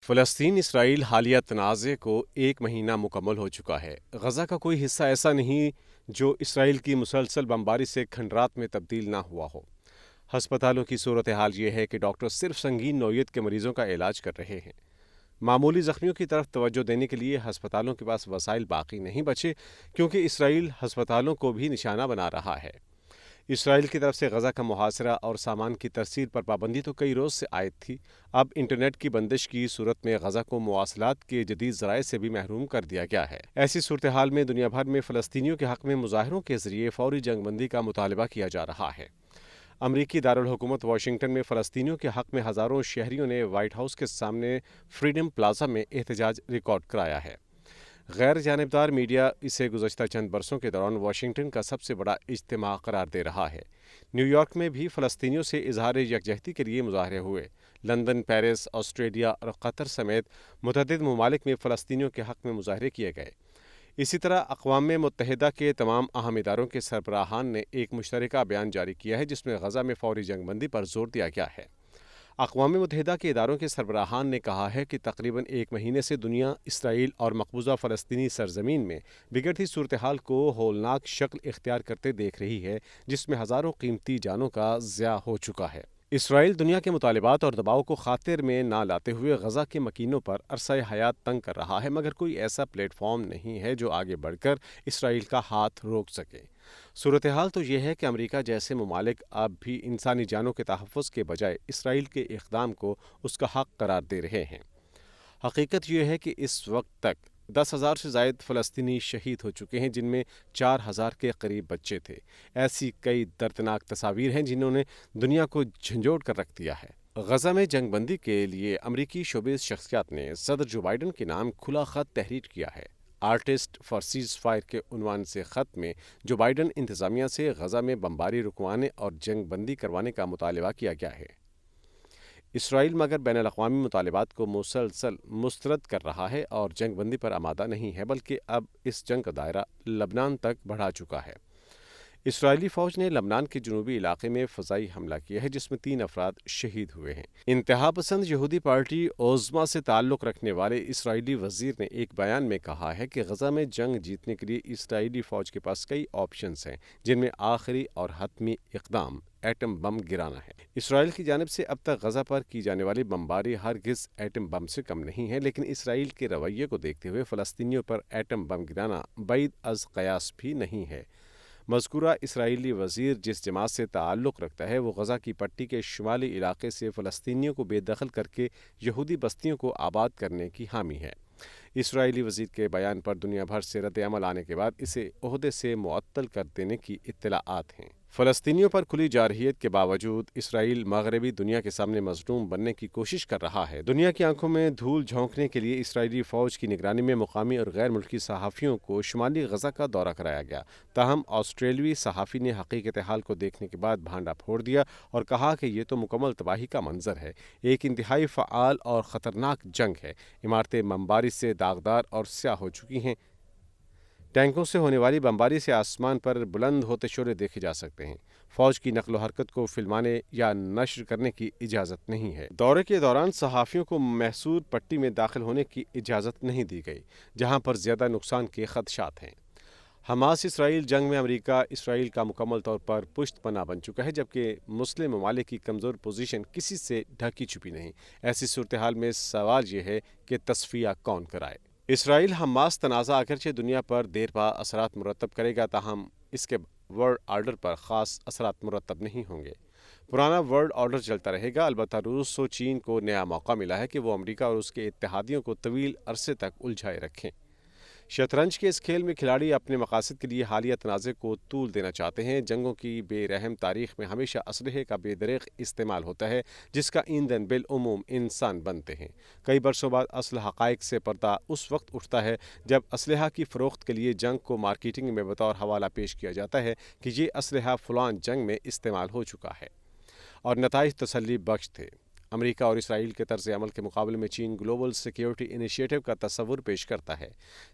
فلسطین اسرائیل حالیہ تنازع کو ایک مہینہ مکمل ہو چکا ہے۔ غزہ کا کوئی حصہ ایسا نہیں جو اسرائیل کی مسلسل بمباری سے کھنڈرات میں تبدیل نہ ہوا ہو۔ ہسپتالوں کی صورتحال یہ ہے کہ ڈاکٹر صرف سنگین نوعیت کے مریضوں کا علاج کر رہے ہیں۔ معمولی زخمیوں کی طرف توجہ دینے کے لیے ہسپتالوں کے پاس وسائل باقی نہیں بچے، کیونکہ اسرائیل ہسپتالوں کو بھی نشانہ بنا رہا ہے۔ اسرائیل کی طرف سے غزہ کا محاصرہ اور سامان کی ترسیل پر پابندی تو کئی روز سے عائد تھی۔ اب انٹرنیٹ کی بندش کی صورت میں غزہ کو مواصلات کے جدید ذرائع سے بھی محروم کر دیا گیا ہے۔ ایسی صورتحال میں دنیا بھر میں فلسطینیوں کے حق میں مظاہروں کے ذریعے فوری جنگ بندی کا مطالبہ کیا جا رہا ہے۔ امریکی دارالحکومت واشنگٹن میں فلسطینیوں کے حق میں ہزاروں شہریوں نے وائٹ ہاؤس کے سامنے فریڈم پلازا میں احتجاج ریکارڈ کرایا ہے۔ غیر جانبدار میڈیا اسے گزشتہ چند برسوں کے دوران واشنگٹن کا سب سے بڑا اجتماع قرار دے رہا ہے۔ نیو یارک میں بھی فلسطینیوں سے اظہار یکجہتی کے لیے مظاہرے ہوئے۔ لندن، پیرس، آسٹریلیا اور قطر سمیت متعدد ممالک میں فلسطینیوں کے حق میں مظاہرے کیے گئے۔ اسی طرح اقوام متحدہ کے تمام اہم اداروں کے سربراہان نے ایک مشترکہ بیان جاری کیا ہے جس میں غزہ میں فوری جنگ بندی پر زور دیا گیا ہے۔ اقوام متحدہ کے اداروں کے سربراہان نے کہا ہے کہ تقریباً ایک مہینے سے دنیا اسرائیل اور مقبوضہ فلسطینی سرزمین میں بگڑتی صورتحال کو ہولناک شکل اختیار کرتے دیکھ رہی ہے، جس میں ہزاروں قیمتی جانوں کا ضیاع ہو چکا ہے۔ اسرائیل دنیا کے مطالبات اور دباؤ کو خاطر میں نہ لاتے ہوئے غزہ کے مکینوں پر عرصہ حیات تنگ کر رہا ہے، مگر کوئی ایسا پلیٹ فارم نہیں ہے جو آگے بڑھ کر اسرائیل کا ہاتھ روک سکے۔ صورتحال تو یہ ہے کہ امریکہ جیسے ممالک اب بھی انسانی جانوں کے تحفظ کے بجائے اسرائیل کے اقدام کو اس کا حق قرار دے رہے ہیں۔ حقیقت یہ ہے کہ اس وقت تک 10,000 سے زائد فلسطینی شہید ہو چکے ہیں، جن میں 4,000 کے قریب بچے تھے۔ ایسی کئی دردناک تصاویر ہیں جنہوں نے دنیا کو جھنجھوڑ کر رکھ دیا ہے۔ غزہ میں جنگ بندی کے لیے امریکی شوبز شخصیات نے صدر جو بائیڈن کے نام کھلا خط تحریر کیا ہے۔ آرٹسٹ فار سیز فائر کے عنوان سے خط میں جو بائیڈن انتظامیہ سے غزہ میں بمباری رکوانے اور جنگ بندی کروانے کا مطالبہ کیا گیا ہے۔ اسرائیل مگر بین الاقوامی مطالبات کو مسلسل مسترد کر رہا ہے اور جنگ بندی پر آمادہ نہیں ہے، بلکہ اب اس جنگ کا دائرہ لبنان تک بڑھا چکا ہے۔ اسرائیلی فوج نے لبنان کے جنوبی علاقے میں فضائی حملہ کیا ہے، جس میں 3 افراد شہید ہوئے ہیں۔ انتہا پسند یہودی پارٹی اوزما سے تعلق رکھنے والے اسرائیلی وزیر نے ایک بیان میں کہا ہے کہ غزہ میں جنگ جیتنے کے لیے اسرائیلی فوج کے پاس کئی آپشنز ہیں، جن میں آخری اور حتمی اقدام ایٹم بم گرانا ہے۔ اسرائیل کی جانب سے اب تک غزہ پر کی جانے والی بمباری ہرگز ایٹم بم سے کم نہیں ہے، لیکن اسرائیل کے رویے کو دیکھتے ہوئے فلسطینیوں پر ایٹم بم گرانا بعید از قیاس بھی نہیں ہے۔ مذکورہ اسرائیلی وزیر جس جماعت سے تعلق رکھتا ہے، وہ غزہ کی پٹی کے شمالی علاقے سے فلسطینیوں کو بے دخل کر کے یہودی بستیوں کو آباد کرنے کی حامی ہے۔ اسرائیلی وزیر کے بیان پر دنیا بھر سے رد عمل آنے کے بعد اسے عہدے سے معطل کر دینے کی اطلاعات ہیں۔ فلسطینیوں پر کھلی جارحیت کے باوجود اسرائیل مغربی دنیا کے سامنے مظلوم بننے کی کوشش کر رہا ہے۔ دنیا کی آنکھوں میں دھول جھونکنے کے لیے اسرائیلی فوج کی نگرانی میں مقامی اور غیر ملکی صحافیوں کو شمالی غزہ کا دورہ کرایا گیا، تاہم آسٹریلوی صحافی نے حقیقت حال کو دیکھنے کے بعد بھانڈا پھوڑ دیا اور کہا کہ یہ تو مکمل تباہی کا منظر ہے، ایک انتہائی فعال اور خطرناک جنگ ہے۔ عمارتیں بمباری سے داغدار اور سیاہ ہو چکی ہیں۔ ٹینکوں سے ہونے والی بمباری سے آسمان پر بلند ہوتے شعلے دیکھے جا سکتے ہیں۔ فوج کی نقل و حرکت کو فلمانے یا نشر کرنے کی اجازت نہیں ہے۔ دورے کے دوران صحافیوں کو محصور پٹی میں داخل ہونے کی اجازت نہیں دی گئی، جہاں پر زیادہ نقصان کے خدشات ہیں۔ حماس اسرائیل جنگ میں امریکہ اسرائیل کا مکمل طور پر پشت پناہ بن چکا ہے، جبکہ مسلم ممالک کی کمزور پوزیشن کسی سے ڈھکی چھپی نہیں۔ ایسی صورتحال میں سوال یہ ہے کہ تصفیہ کون کرائے؟ اسرائیل حماس تنازع اگرچہ دنیا پر دیر پا اثرات مرتب کرے گا، تاہم اس کے ورلڈ آرڈر پر خاص اثرات مرتب نہیں ہوں گے۔ پرانا ورلڈ آرڈر چلتا رہے گا، البتہ روس و چین کو نیا موقع ملا ہے کہ وہ امریکہ اور اس کے اتحادیوں کو طویل عرصے تک الجھائے رکھیں۔ شطرنج کے اس کھیل میں کھلاڑی اپنے مقاصد کے لیے حالیہ تنازع کو طول دینا چاہتے ہیں۔ جنگوں کی بے رحم تاریخ میں ہمیشہ اسلحے کا بے دریغ استعمال ہوتا ہے، جس کا ایندھن بالعموم انسان بنتے ہیں۔ کئی برسوں بعد اصل حقائق سے پردہ اس وقت اٹھتا ہے جب اسلحہ کی فروخت کے لیے جنگ کو مارکیٹنگ میں بطور حوالہ پیش کیا جاتا ہے کہ یہ اسلحہ فلاں جنگ میں استعمال ہو چکا ہے، اور نتائج تسلی بخش تھے۔ امریکہ اور اسرائیل کے طرز عمل کے مقابلے میں چین گلوبل سیکیورٹی انیشیٹو کا تصور پیش کرتا ہے۔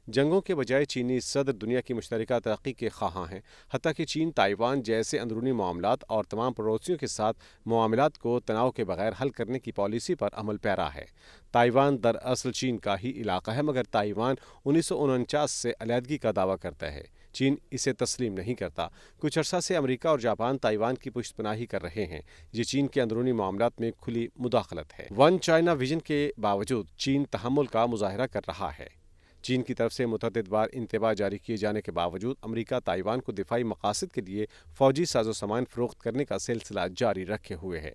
جنگوں کے بجائے چینی صدر دنیا کی مشترکہ ترقی کے خواہاں ہیں، حتیٰ کہ چین تائیوان جیسے اندرونی معاملات اور تمام پڑوسیوں کے ساتھ معاملات کو تناؤ کے بغیر حل کرنے کی پالیسی پر عمل پیرا ہے۔ تائیوان دراصل چین کا ہی علاقہ ہے، مگر تائیوان 1949 سے علیحدگی کا دعویٰ کرتا ہے۔ چین اسے تسلیم نہیں کرتا۔ کچھ عرصہ سے امریکہ اور جاپان تائیوان کی پشت پناہی کر رہے ہیں۔ یہ چین کے اندرونی معاملات میں کھلی مداخلت ہے۔ ون چائنا ویژن کے باوجود چین تحمل کا مظاہرہ کر رہا ہے۔ چین کی طرف سے متعدد بار انتباہ جاری کیے جانے کے باوجود امریکہ تائیوان کو دفاعی مقاصد کے لیے فوجی ساز و سامان فروخت کرنے کا سلسلہ جاری رکھے ہوئے ہے۔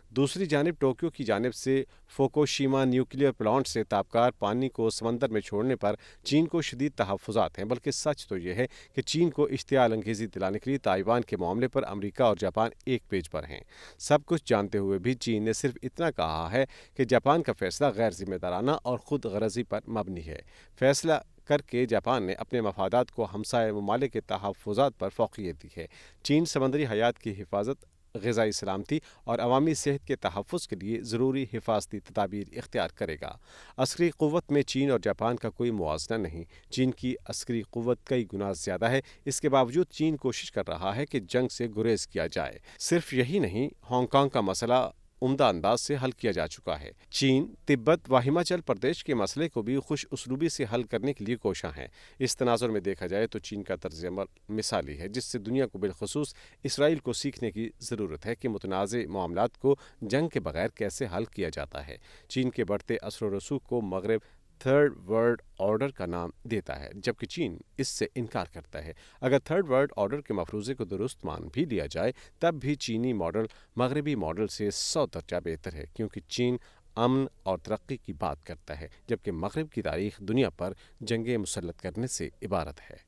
دوسری جانب ٹوکیو کی جانب سے فوکوشیما نیوکلیئر پلانٹ سے تابکار پانی کو سمندر میں چھوڑنے پر چین کو شدید تحفظات ہیں، بلکہ سچ تو یہ ہے کہ چین کو اشتعال انگیزی دلانے کے لیے تائیوان کے معاملے پر امریکہ اور جاپان ایک پیج پر ہیں۔ سب کچھ جانتے ہوئے بھی چین نے صرف اتنا کہا ہے کہ جاپان کا فیصلہ غیر ذمہ دارانہ اور خود غرضی پر مبنی ہے۔ فیصلہ کر کے جاپان نے اپنے مفادات کو ہمسائے ممالک کے تحفظات پر فوقیت دی ہے۔ چین سمندری حیات کی حفاظت، غذائی سلامتی اور عوامی صحت کے تحفظ کے لیے ضروری حفاظتی تدابیر اختیار کرے گا۔ عسکری قوت میں چین اور جاپان کا کوئی موازنہ نہیں۔ چین کی عسکری قوت کئی گنا زیادہ ہے۔ اس کے باوجود چین کوشش کر رہا ہے کہ جنگ سے گریز کیا جائے۔ صرف یہی نہیں، ہانگ کانگ کا مسئلہ عمدہ انداز سے حل کیا جا چکا ہے۔ چین تبت و ہماچل پردیش کے مسئلے کو بھی خوش اسلوبی سے حل کرنے کے لیے کوشاں ہے۔ اس تناظر میں دیکھا جائے تو چین کا طرز عمل مثالی ہے، جس سے دنیا کو بالخصوص اسرائیل کو سیکھنے کی ضرورت ہے کہ متنازع معاملات کو جنگ کے بغیر کیسے حل کیا جاتا ہے۔ چین کے بڑھتے اثر و رسوخ کو مغرب تھرڈ ورلڈ آرڈر کا نام دیتا ہے، جبکہ چین اس سے انکار کرتا ہے۔ اگر تھرڈ ورلڈ آرڈر کے مفروضے کو درست مان بھی لیا جائے، تب بھی چینی ماڈل مغربی ماڈل سے 100 درجہ بہتر ہے، کیونکہ چین امن اور ترقی کی بات کرتا ہے، جبکہ مغرب کی تاریخ دنیا پر جنگیں مسلط کرنے سے عبارت ہے۔